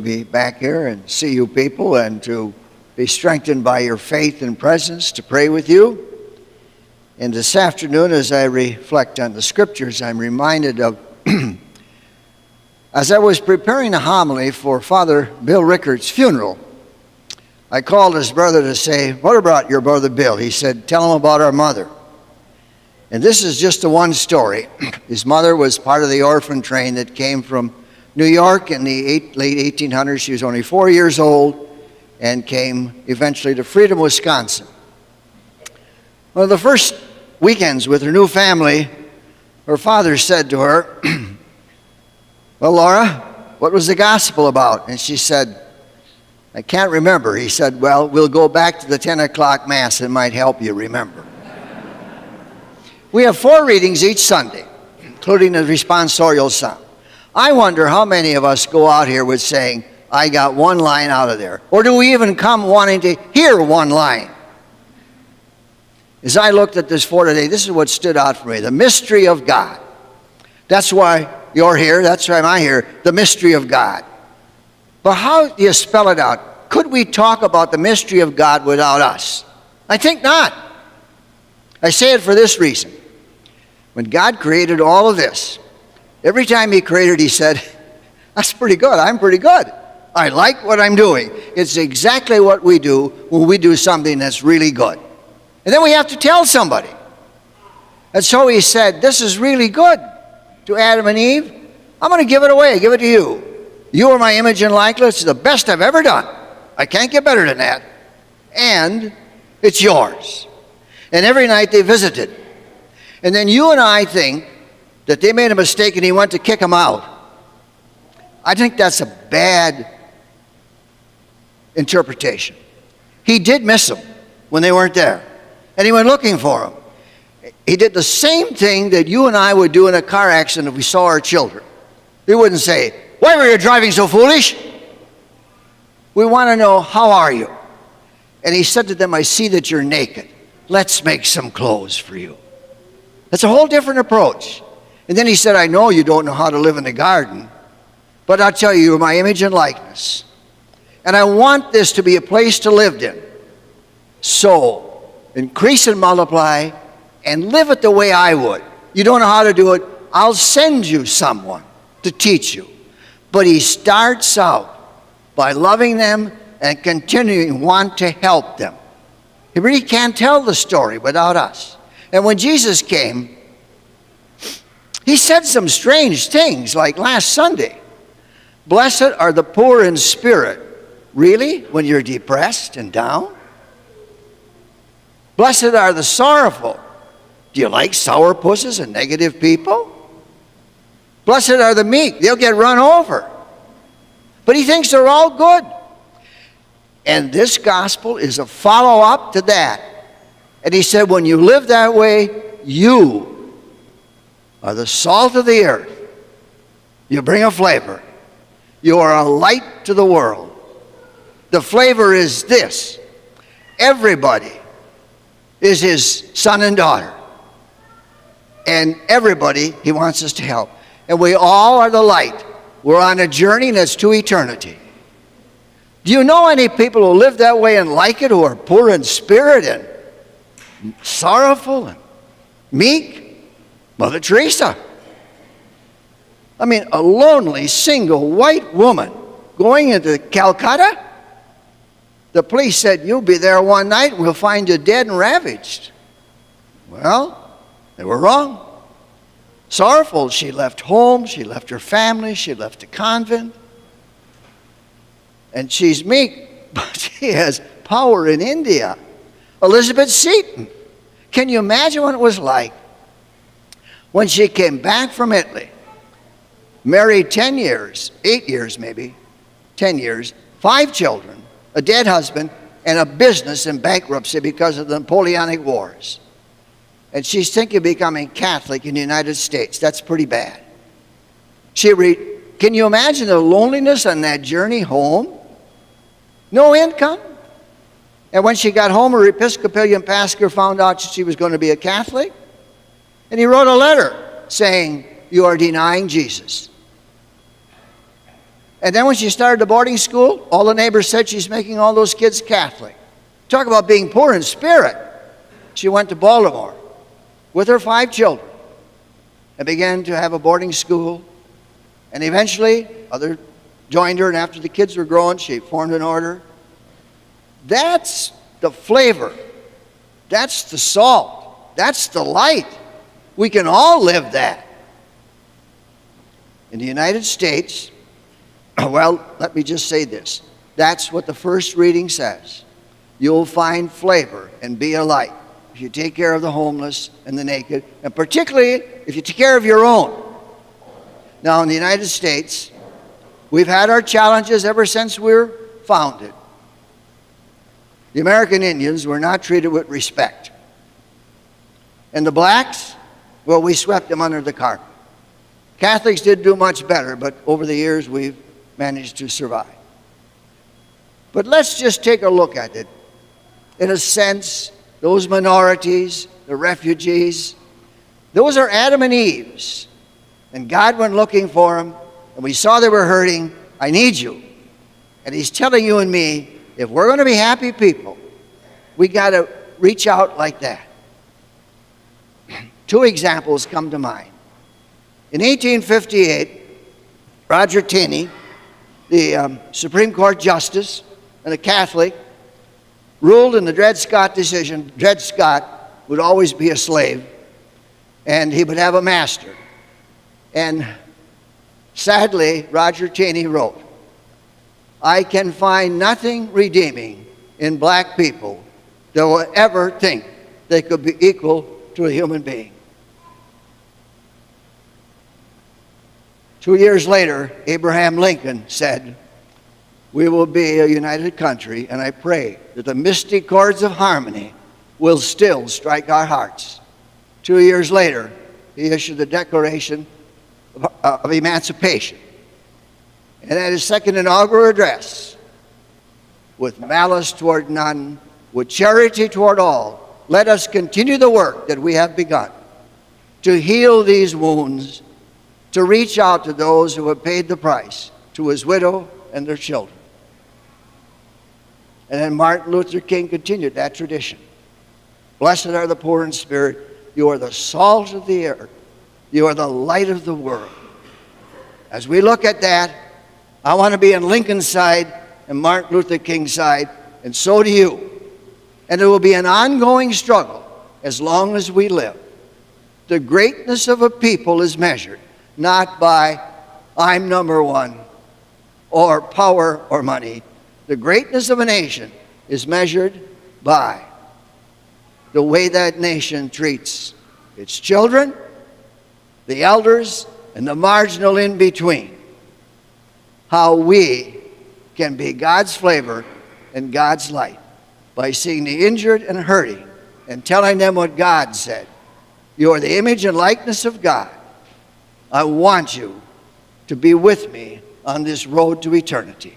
be back here and see you people and to be strengthened by your faith and presence to pray with you. And this afternoon, as I reflect on the scriptures, I'm reminded of, as I was preparing a homily for Father Bill Rickard's funeral, I called his brother to say, "What about your brother Bill?" He said, "Tell him about our mother." And this is just the one story. His mother was part of the orphan train that came from New York in the late 1800s. She was only 4 years old and came eventually to Freedom, Wisconsin. One of the first weekends with her new family, her father said to her, "Well, Laura, what was the gospel about?" And she said, "I can't remember." He said, "Well, we'll go back to the 10 o'clock Mass. It might help you remember." We have 4 readings each Sunday, including the responsorial psalm. I wonder how many of us go out here with saying, "I got one line out of there." Or do we even come wanting to hear one line? As I looked at this for today, this is what stood out for me: the mystery of God. That's why you're here. That's why I'm here. The mystery of God. But how do you spell it out? Could we talk about the mystery of God without us? I think not. I say it for this reason. When God created all of this, every time he created, he said, "That's pretty good. I'm pretty good. I like what I'm doing." It's exactly what we do when we do something that's really good. And then we have to tell somebody. And so he said, "This is really good," to Adam and Eve. "I'm going to give it away, give it to you. You are my image and likeness. It's the best I've ever done. I can't get better than that. And it's yours." And every night they visited. And then you and I think that they made a mistake and he went to kick them out. I think that's a bad interpretation. He did miss them when they weren't there. And he went looking for them. He did the same thing that you and I would do in a car accident if we saw our children. We wouldn't say, "Why were you driving so foolish?" We want to know, "How are you?" And he said to them, "I see that you're naked. Let's make some clothes for you." That's a whole different approach. And then he said, "I know you don't know how to live in the garden, but I'll tell you, you're my image and likeness. And I want this to be a place to live in. So increase and multiply and live it the way I would. You don't know how to do it, I'll send you someone to teach you." But he starts out by loving them and continuing to want to help them. He really can't tell the story without us. And when Jesus came, he said some strange things, like last Sunday. "Blessed are the poor in spirit." Really? When you're depressed and down? "Blessed are the sorrowful." Do you like sourpusses and negative people? "Blessed are the meek." They'll get run over. But he thinks they're all good. And this gospel is a follow-up to that. And he said, when you live that way, you are the salt of the earth. You bring a flavor. You are a light to the world. The flavor is this: everybody is his son and daughter. And everybody he wants us to help. And we all are the light. We're on a journey that's to eternity. Do you know any people who live that way and like it, who are poor in spirit and sorrowful and meek? Mother Teresa. I mean, a lonely, single, white woman going into Calcutta. The police said, "You'll be there one night and we'll find you dead and ravaged." Well, they were wrong. Sorrowful, she left home, she left her family, she left the convent. And she's meek, but she has power in India. Elizabeth Seton. Can you imagine what it was like when she came back from Italy, married 10 years, 8 years maybe, 10 years, 5 children, a dead husband, and a business in bankruptcy because of the Napoleonic Wars. And she's thinking of becoming Catholic in the United States. That's pretty bad. Can you imagine the loneliness on that journey home? No income. And when she got home, her Episcopalian pastor found out she was going to be a Catholic. And he wrote a letter saying, "You are denying Jesus." And then when she started the boarding school, all the neighbors said she's making all those kids Catholic. Talk about being poor in spirit. She went to Baltimore with her 5 children and began to have a boarding school. And eventually, others joined her, and after the kids were grown, she formed an order. That's the flavor. That's the salt. That's the light. We can all live that. In the United States, well, let me just say this. That's what the first reading says. You'll find flavor and be a light if you take care of the homeless and the naked, and particularly if you take care of your own. Now, in the United States, we've had our challenges ever since we were founded. The American Indians were not treated with respect. And the blacks, well, we swept them under the carpet. Catholics didn't do much better, but over the years we've managed to survive. But let's just take a look at it. In a sense, those minorities, the refugees, those are Adam and Eve's. And God went looking for them, and we saw they were hurting. I need you. And he's telling you and me, if we're going to be happy people, we got to reach out like that. 2 examples come to mind. In 1858, Roger Taney, the Supreme Court Justice and a Catholic, ruled in the Dred Scott decision. Dred Scott would always be a slave, and he would have a master. And sadly, Roger Taney wrote, I can find nothing redeeming in black people that will ever think they could be equal to a human being. 2 years later, Abraham Lincoln said, we will be a united country, and I pray that the mystic chords of harmony will still strike our hearts. 2 years later, he issued the Declaration of Emancipation. And at his second inaugural address, with malice toward none, with charity toward all, let us continue the work that we have begun, to heal these wounds, to reach out to those who have paid the price, to his widow and their children. And then Martin Luther King continued that tradition. Blessed are the poor in spirit. You are the salt of the earth. You are the light of the world. As we look at that, I want to be on Lincoln's side and Martin Luther King's side, and so do you. And it will be an ongoing struggle as long as we live. The greatness of a people is measured not by I'm number one or power or money. The greatness of a nation is measured by the way that nation treats its children, the elders, and the marginal in between. How we can be God's flavor and God's light by seeing the injured and hurting and telling them what God said. You are the image and likeness of God. I want you to be with me on this road to eternity.